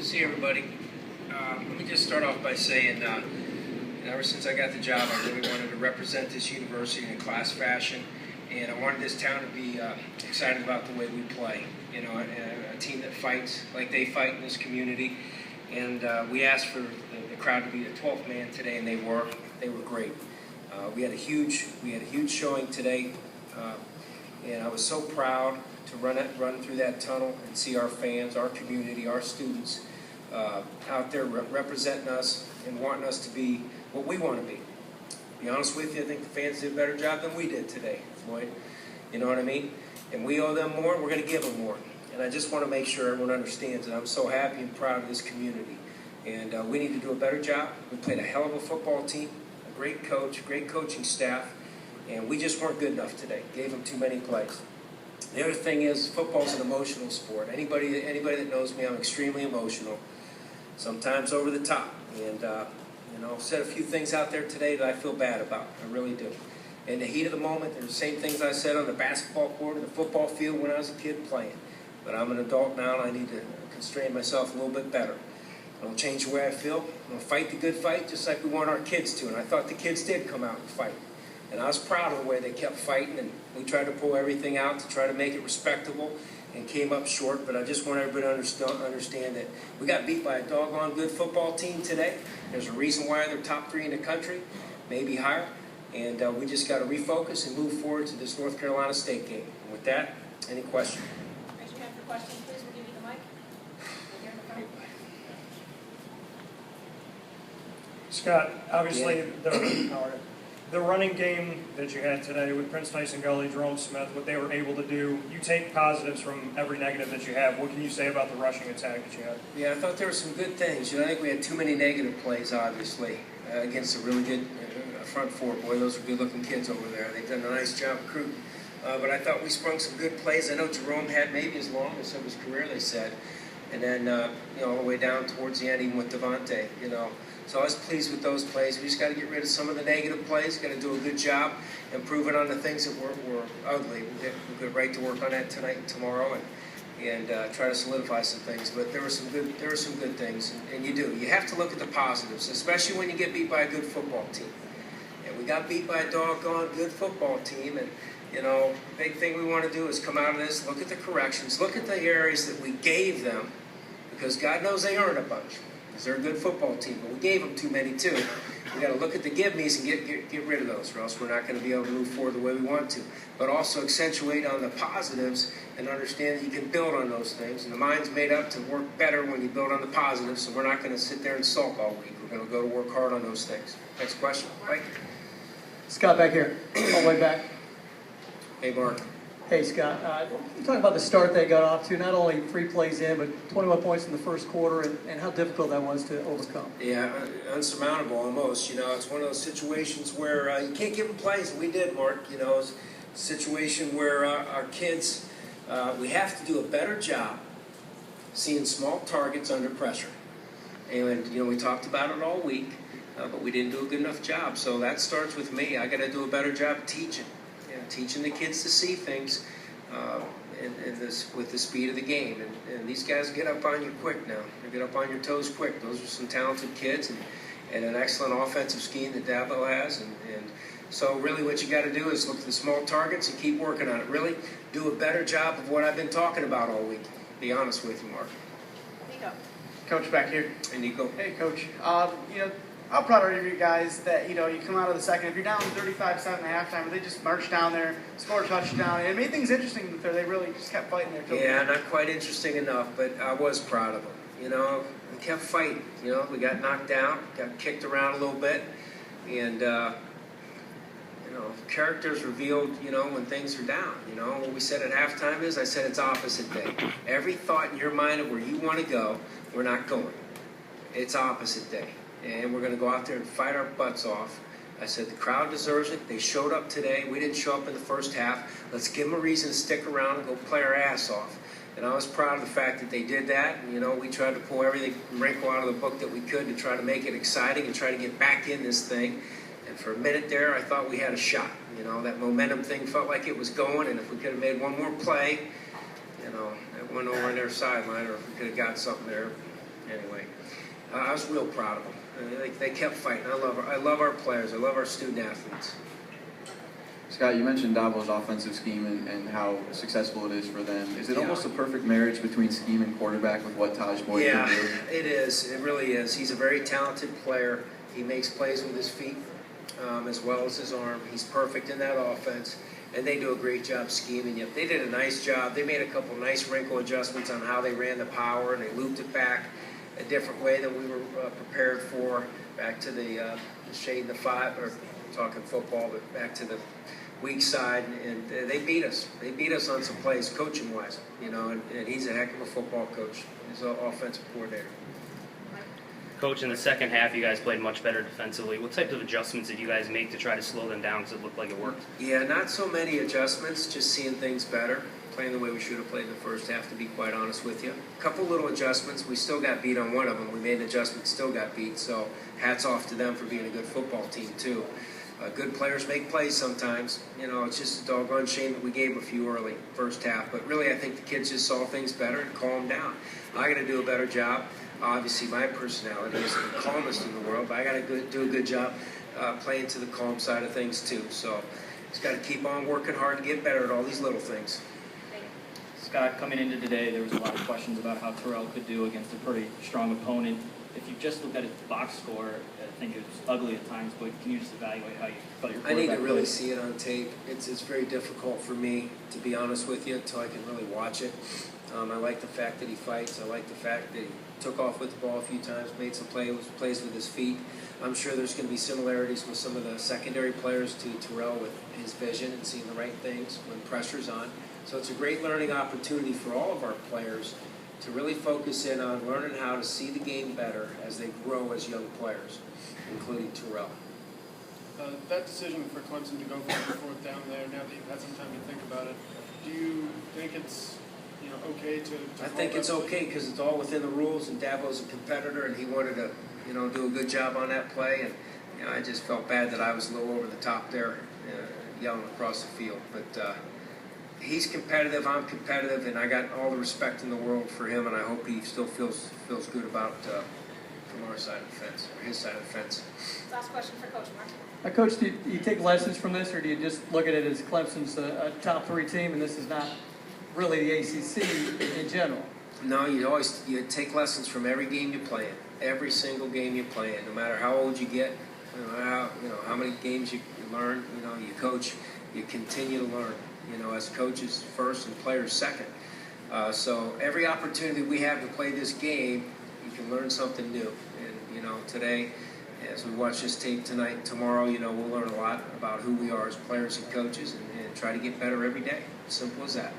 to see everybody. Let me just start off by saying, ever since I got the job, I really wanted to represent this university in a class fashion, and I wanted this town to be excited about the way we play. You know, a team that fights like they fight in this community, and we asked for the crowd to be the 12th man today, and they were great. We had a huge showing today, and I was so proud to run through that tunnel and see our fans, our community, our students out there representing us and wanting us to be what we want to be. To be honest with you, I think the fans did a better job than we did today, Floyd. You know what I mean? And we owe them more, and we're going to give them more. And I just want to make sure everyone understands that I'm so happy and proud of this community. And we need to do a better job. We played a hell of a football team, a great coach, great coaching staff, and we just weren't good enough today. Gave them too many plays. The other thing is, football's an emotional sport. Anybody that knows me, I'm extremely emotional, sometimes over the top. And you know, I've said a few things out there today that I feel bad about. I really do. In the heat of the moment, they're the same things I said on the basketball court or the football field when I was a kid playing. But I'm an adult now, and I need to constrain myself a little bit better. I don't change the way I feel. I'm going to fight the good fight just like we want our kids to. And I thought the kids did come out and fight. And I was proud of the way they kept fighting, and we tried to pull everything out to try to make it respectable and came up short. But I just want everybody to understand that we got beat by a doggone good football team today. There's a reason why they're top 3 in the country, maybe higher. And we just got to refocus and move forward to this North Carolina State game. And with that, any questions? Raise your hand for questions, please. We'll give you the mic. Here in the front. Scott, obviously the running game that you had today with Prince Tyson Gully, Jerome Smith, what they were able to do, you take positives from every negative that you have. What can you say about the rushing attack that you had? Yeah, I thought there were some good things. You know, I think we had too many negative plays, obviously, against a really good front four. Boy, those were good-looking kids over there. They've done a nice job recruiting. But I thought we sprung some good plays. I know Jerome had maybe as long as of his career, they said. And then, you know, all the way down towards the end, even with Devontae, you know. So I was pleased with those plays. We just got to get rid of some of the negative plays. Got to do a good job improving on the things that were ugly. We'll get right to work on that tonight and tomorrow, and try to solidify some things. But there were some good things, and you have to look at the positives, especially when you get beat by a good football team. And we got beat by a doggone good football team, and you know, big thing we want to do is come out of this, look at the corrections, look at the areas that we gave them, because God knows they earned a bunch. Because they're a good football team, but we gave them too many too. We got to look at the give-me's and get rid of those, or else we're not going to be able to move forward the way we want to. But also accentuate on the positives and understand that you can build on those things. And the mind's made up to work better when you build on the positives, so we're not going to sit there and sulk all week. We're going to go to work hard on those things. Next question, Mike? Scott, back here, all the way back. Hey, Mark. Hey, Scott. You talk about the start they got off to, not only 3 plays in, but 21 points in the first quarter, and how difficult that was to overcome. Yeah, unsurmountable almost. You know, it's one of those situations where you can't give them plays, and we did, Mark. You know, it's a situation where our kids, we have to do a better job seeing small targets under pressure. And, you know, we talked about it all week, but we didn't do a good enough job. So that starts with me. I got to do a better job teaching. Teaching the kids to see things with the speed of the game. And these guys get up on you quick now. They get up on your toes quick. Those are some talented kids and an excellent offensive scheme that Dabo has. And so really what you got to do is look at the small targets and keep working on it. Really do a better job of what I've been talking about all week. Be honest with you, Mark. Nico. Coach back here. Hey, Nico. Hey, Coach. You know, how proud are you guys that, you know, you come out of the second, if you're down 35-7 at halftime, they just marched down there, scored a touchdown, and it made things interesting there. They really just kept fighting there. Yeah, not quite interesting enough, but I was proud of them. You know, we kept fighting. You know, we got knocked down, got kicked around a little bit, and, you know, characters revealed, you know, when things are down. You know, what we said at halftime is, I said it's opposite day. Every thought in your mind of where you want to go, we're not going. It's opposite day. And we're going to go out there and fight our butts off. I said the crowd deserves it. They showed up today. We didn't show up in the first half. Let's give them a reason to stick around and go play our ass off. And I was proud of the fact that they did that. And, you know, we tried to pull every wrinkle out of the book that we could to try to make it exciting and try to get back in this thing. And for a minute there, I thought we had a shot. You know, that momentum thing felt like it was going. And if we could have made one more play, you know, that went over on their sideline, or if we could have got something there. anyway. I was real proud of them. They kept fighting. I love our players. I love our student athletes. Scott, you mentioned Dabo's offensive scheme and how successful it is for them. Is it almost a perfect marriage between scheme and quarterback with what Taj Boyd can do? Yeah, it is. It really is. He's a very talented player. He makes plays with his feet as well as his arm. He's perfect in that offense, and they do a great job scheming you. They did a nice job. They made a couple nice wrinkle adjustments on how they ran the power, and they looped it back a different way than we were prepared for, back to the shade and the five, or talking football, but back to the weak side, and they beat us. They beat us on some plays, coaching-wise, and he's a heck of a football coach. He's an offensive coordinator. Coach, in the second half, you guys played much better defensively. What type of adjustments did you guys make to try to slow them down because it looked like it worked? Yeah, not so many adjustments, just seeing things better, playing the way we should have played in the first half, to be quite honest with you. A couple little adjustments. We still got beat on one of them. We made an adjustment, still got beat, so hats off to them for being a good football team, too. Good players make plays sometimes. It's just a doggone shame that we gave a few early first half. But really, I think the kids just saw things better and calmed down. I got to do a better job. Obviously, my personality isn't the calmest in the world, but I got to do a good job playing to the calm side of things too. So, just got to keep on working hard and get better at all these little things. Scott, coming into today, there was a lot of questions about how Terrell could do against a pretty strong opponent. If you just look at his box score, I think it was ugly at times, but can you just evaluate how you felt your quarterback I need to really played? see it on tape. It's very difficult for me, to be honest with you, until I can really watch it. I like the fact that he fights. I like the fact that he took off with the ball a few times, made some plays with his feet. I'm sure there's going to be similarities with some of the secondary players to Terrell with his vision and seeing the right things when pressure's on. So it's a great learning opportunity for all of our players to really focus in on learning how to see the game better as they grow as young players, including Terrell. That decision for Clemson to go for the fourth down there, now that you've had some time to think about it, do you think it's okay to I think it's okay because it's all within the rules, and Dabo's a competitor, and he wanted to do a good job on that play, and I just felt bad that I was a little over the top there, yelling across the field. But he's competitive, I'm competitive, and I got all the respect in the world for him, and I hope he still feels good about from our side of the fence, or his side of the fence. Last question for Coach Mark. Coach, do you take lessons from this, or do you just look at it as Clemson's a top 3 team, and this is not really the ACC in general? No, you take lessons from every game you play in, every single game you play in, no matter how old you get, how many games you learn, you coach, you continue to learn. As coaches first and players second. So every opportunity we have to play this game, you can learn something new. And today, as we watch this tape tonight and tomorrow, we'll learn a lot about who we are as players and coaches, and try to get better every day. Simple as that.